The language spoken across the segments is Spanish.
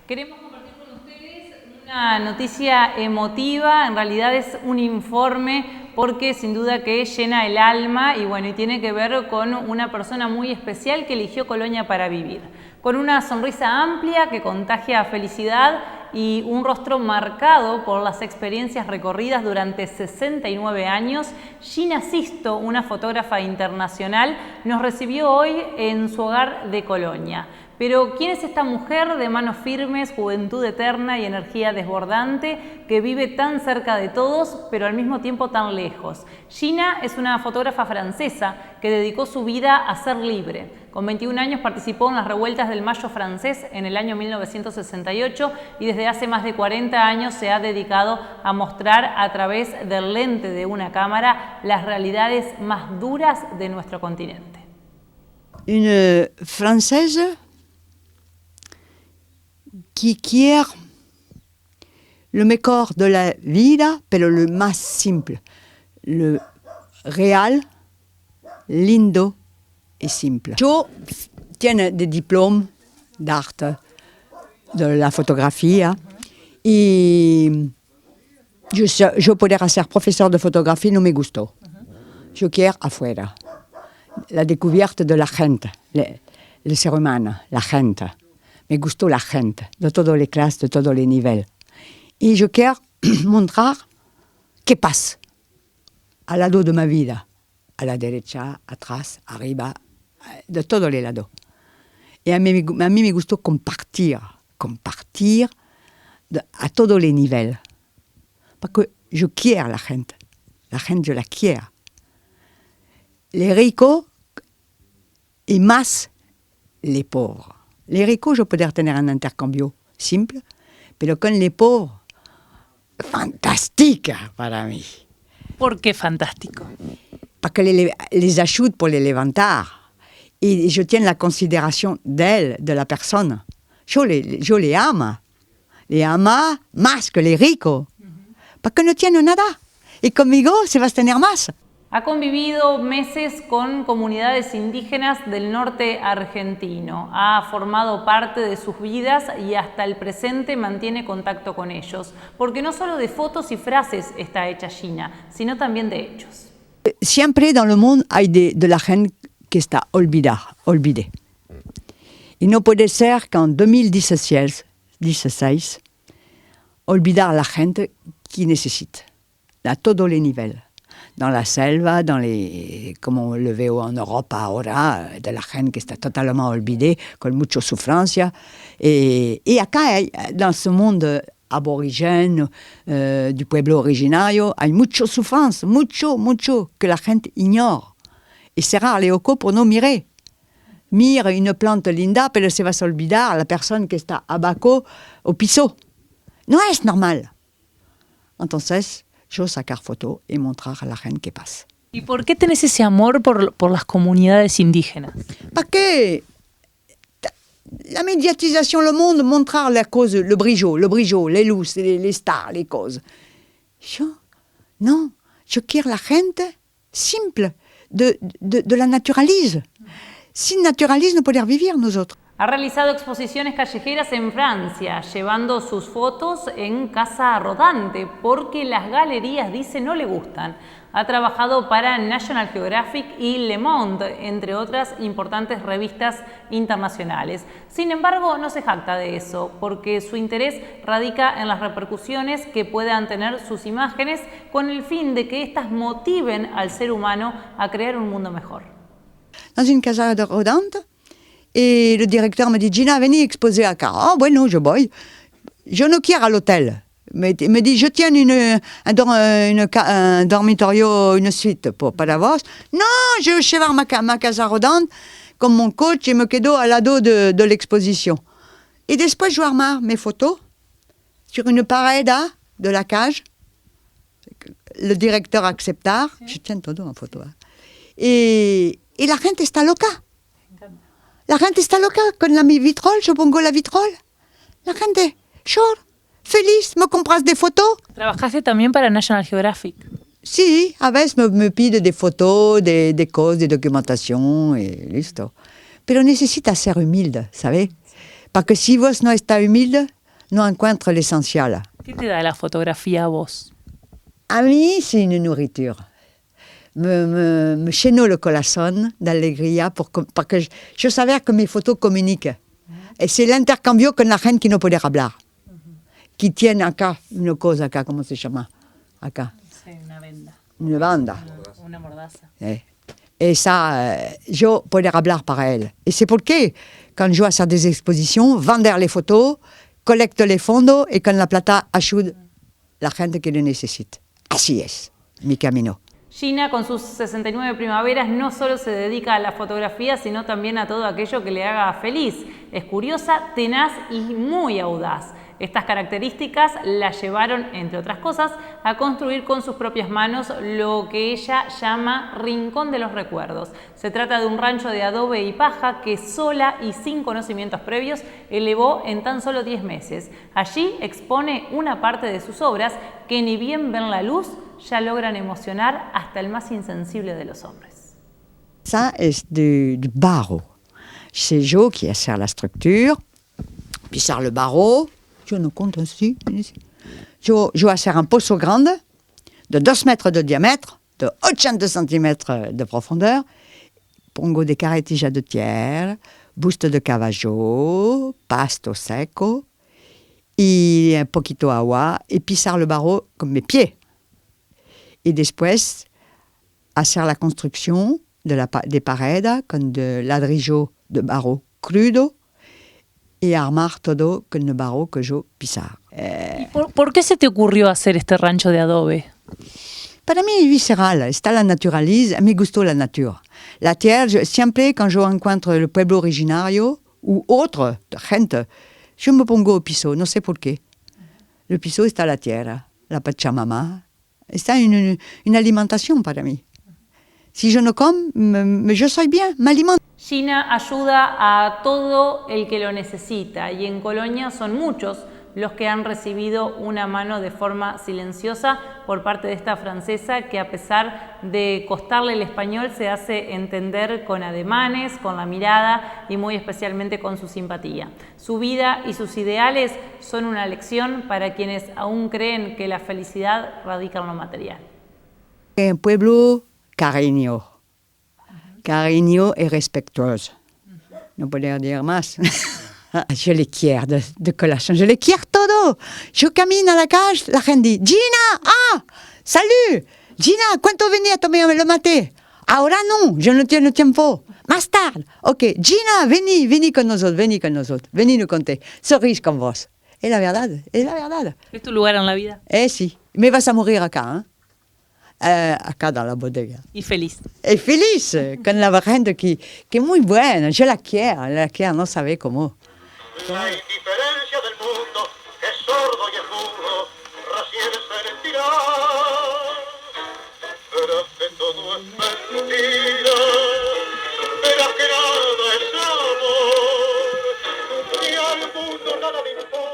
Queremos compartir con ustedes una noticia emotiva, en realidad es un informe porque sin duda que llena el alma y bueno, y tiene que ver con una persona muy especial que eligió Colonia para vivir. Con una sonrisa amplia que contagia felicidad y un rostro marcado por las experiencias recorridas durante 69 años, Gina Sisto, una fotógrafa internacional, nos recibió hoy en su hogar de Colonia. Pero ¿quién es esta mujer de manos firmes, juventud eterna y energía desbordante que vive tan cerca de todos, pero al mismo tiempo tan lejos? Gina es una fotógrafa francesa que dedicó su vida a ser libre. Con 21 años participó en las revueltas del Mayo francés en el año 1968 y desde hace más de 40 años se ha dedicado a mostrar a través del lente de una cámara las realidades más duras de nuestro continente. Une française qui quiere lo mejor de la vida, pero lo más simple, lo real, lindo y simple. Yo tiene des diplômes d'arte, de la fotografía, y yo poder ser profesor de fotografía no me gustó. Yo quiero afuera, la descubierta de la gente, el ser humano, la gente. Me gustó la gente, de todas las clases, de todos los niveles. Y yo quiero mostrar qué pasa al lado de mi vida, a la derecha, atrás, arriba, de todos los lados. Y a mí me gustó compartir a todos los niveles. Porque yo quiero la gente yo la quiero. Les ricos y más les pobres. Les ricos, je peux tener un intercambio simple, pero con les pauvres, fantástica para mí. ¿Por qué fantástico? Porque les ayude pour les levantar. Y je tiens la considération d'elle, de la persona. Yo les amo. Les amo más que les ricos. Porque no tienen nada. Y conmigo se va a tener más. Ha convivido meses con comunidades indígenas del norte argentino, ha formado parte de sus vidas y hasta el presente mantiene contacto con ellos, porque no solo de fotos y frases está hecha Gina, sino también de hechos. Siempre dans le monde hay de la gente que está olvidée. Y no puede ser qu'en 2016, olvidar la gente qui necesita, a todos les niveles. Dans la selva, comme on le voit en Europe ahora, de la gente que está totalement olvidée, con mucha sufrancia. Y acá, dans ce monde aborigène, du pueblo originario, hay mucha sufrance, mucho, que la gente ignore. Y cerrar les ojos pour no mirar. Mira une plante linda, pero se va a olvidar la persona que está abajo au piso. No es normal. Entonces, yo sacar fotos y mostrar a la gente qué pasa. ¿Y por qué tenés ese amor por las comunidades indígenas? Parce que la médiatisation, le monde, montrer la cause, le brillo, les luces, les stars, les causes. Je quiero la gente simple, de la naturalise. Sin naturalise, no poder vivir nosotros. Ha realizado exposiciones callejeras en Francia, llevando sus fotos en casa rodante, porque las galerías, dice, no le gustan. Ha trabajado para National Geographic y Le Monde, entre otras importantes revistas internacionales. Sin embargo, no se jacta de eso, porque su interés radica en las repercusiones que puedan tener sus imágenes con el fin de que éstas motiven al ser humano a crear un mundo mejor. Dans une casa rodante, et le directeur me dit, Gina, venez exposer acá. Ah, bueno, je voy. Yo no quiero al hotel. Me dit, je tiens un dormitorio, une suite para vos. Non, je vais llevar ma casa rodante con mon coche y me quedo al lado de l'exposition. Et después je armar mes photos sur une pared de la cage. Le directeur acceptar. Je tiens todo en photo. Y la gente está loca. La gente está loca con mi vitrol, yo pongo la vitrol. La gente llora, feliz, me compras des photos. ¿Trabajaste también para National Geographic? Sí, a veces me pide des photos, des cosas, de documentación y listo. Pero necesita ser humilde, ¿sabes? Porque si vos no estás humilde, no encuentro l'essentiel. ¿Qué te da la fotografía a vos? A mí, c'est une nourriture. Me llenó le corazón d'alegría porque yo sabía que mis fotos communiquent. Et c'est l'intercambio con la gente que no puede hablar. Que tiene acá una cosa acá, ¿cómo se llama? Acá. Sí, una venda. Una banda. Una mordaza. Et ça, yo puedo hablar para él. Et c'est porque, quand je vais hacer des expositions, vender les photos, collecte les fondos et con la plata ayude la gente que lo necesita. Así es mi camino. Gina, con sus 69 primaveras, no solo se dedica a la fotografía, sino también a todo aquello que le haga feliz. Es curiosa, tenaz y muy audaz. Estas características la llevaron, entre otras cosas, a construir con sus propias manos lo que ella llama Rincón de los Recuerdos. Se trata de un rancho de adobe y paja que sola y sin conocimientos previos elevó en tan solo 10 meses. Allí expone una parte de sus obras que ni bien ven la luz, ya logran emocionar hasta el más insensible de los hombres. Ça, es du barro. C'est Jo qui sert la structure, puis sert le barreau. Yo no compte aussi. Yo vais faire un pozo grande de 2 mètres de diamètre, de 80 centimètres de profondeur. Pongo des carretillas de tierra, busto de caballo, pasto seco y un poquito agua, y pisar le barro con mes pieds. Y después hacer la construcción des paredes con de ladrillo de barro crudo y armar todo con el barro que yo pisar. ¿Por qué se te ocurrió hacer este rancho de adobe? Para mí es visceral, está la naturaleza, me gustó la natura. La tierra, siempre quand je encuentro el pueblo originario u otra gente, yo me pongo au piso, no sé por qué. El piso está la tierra, la Pachamama, está una alimentación para mí. Si yo no como, yo soy bien, me alimento. Gina ayuda a todo el que lo necesita y en Colonia son muchos los que han recibido una mano de forma silenciosa por parte de esta francesa que, a pesar de costarle el español, se hace entender con ademanes, con la mirada y muy especialmente con su simpatía. Su vida y sus ideales son una lección para quienes aún creen que la felicidad radica en lo material. Un pueblo cariño et respetuoso. No podría decir más. Je les quiero de corazón, je les quiero todo. Yo camino a la calle, la gente dice, Gina, salut, Gina, ¿cuánto venía a tomar le maté? Ahora no, yo no tengo tiempo. Más tarde, ok, Gina, vení con nosotros, vení nos conté, sonríe con vos. Es la verdad, es la verdad. ¿Es tu lugar en la vida? Sí, me vas a morir acá, acá dans la bodega. Y feliz. Y feliz, con la gente que es muy buena, yo la quiero, no sabe cómo. La indiferencia del mundo es sordo y es mudo, recién se sentirá. Verás que todo es mentira, verás que nada es amor, y al mundo nada le importa.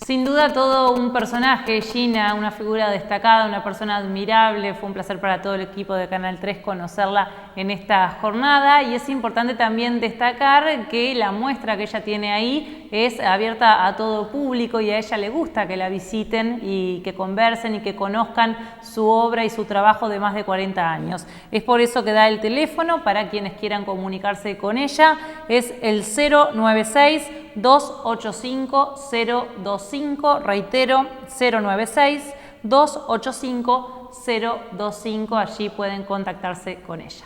Sin duda todo un personaje, Gina, una figura destacada, una persona admirable. Fue un placer para todo el equipo de Canal 3 conocerla en esta jornada y es importante también destacar que la muestra que ella tiene ahí es abierta a todo público y a ella le gusta que la visiten y que conversen y que conozcan su obra y su trabajo de más de 40 años. Es por eso que da el teléfono para quienes quieran comunicarse con ella, es el 096 285 025, reitero, 096 285 025, allí pueden contactarse con ella.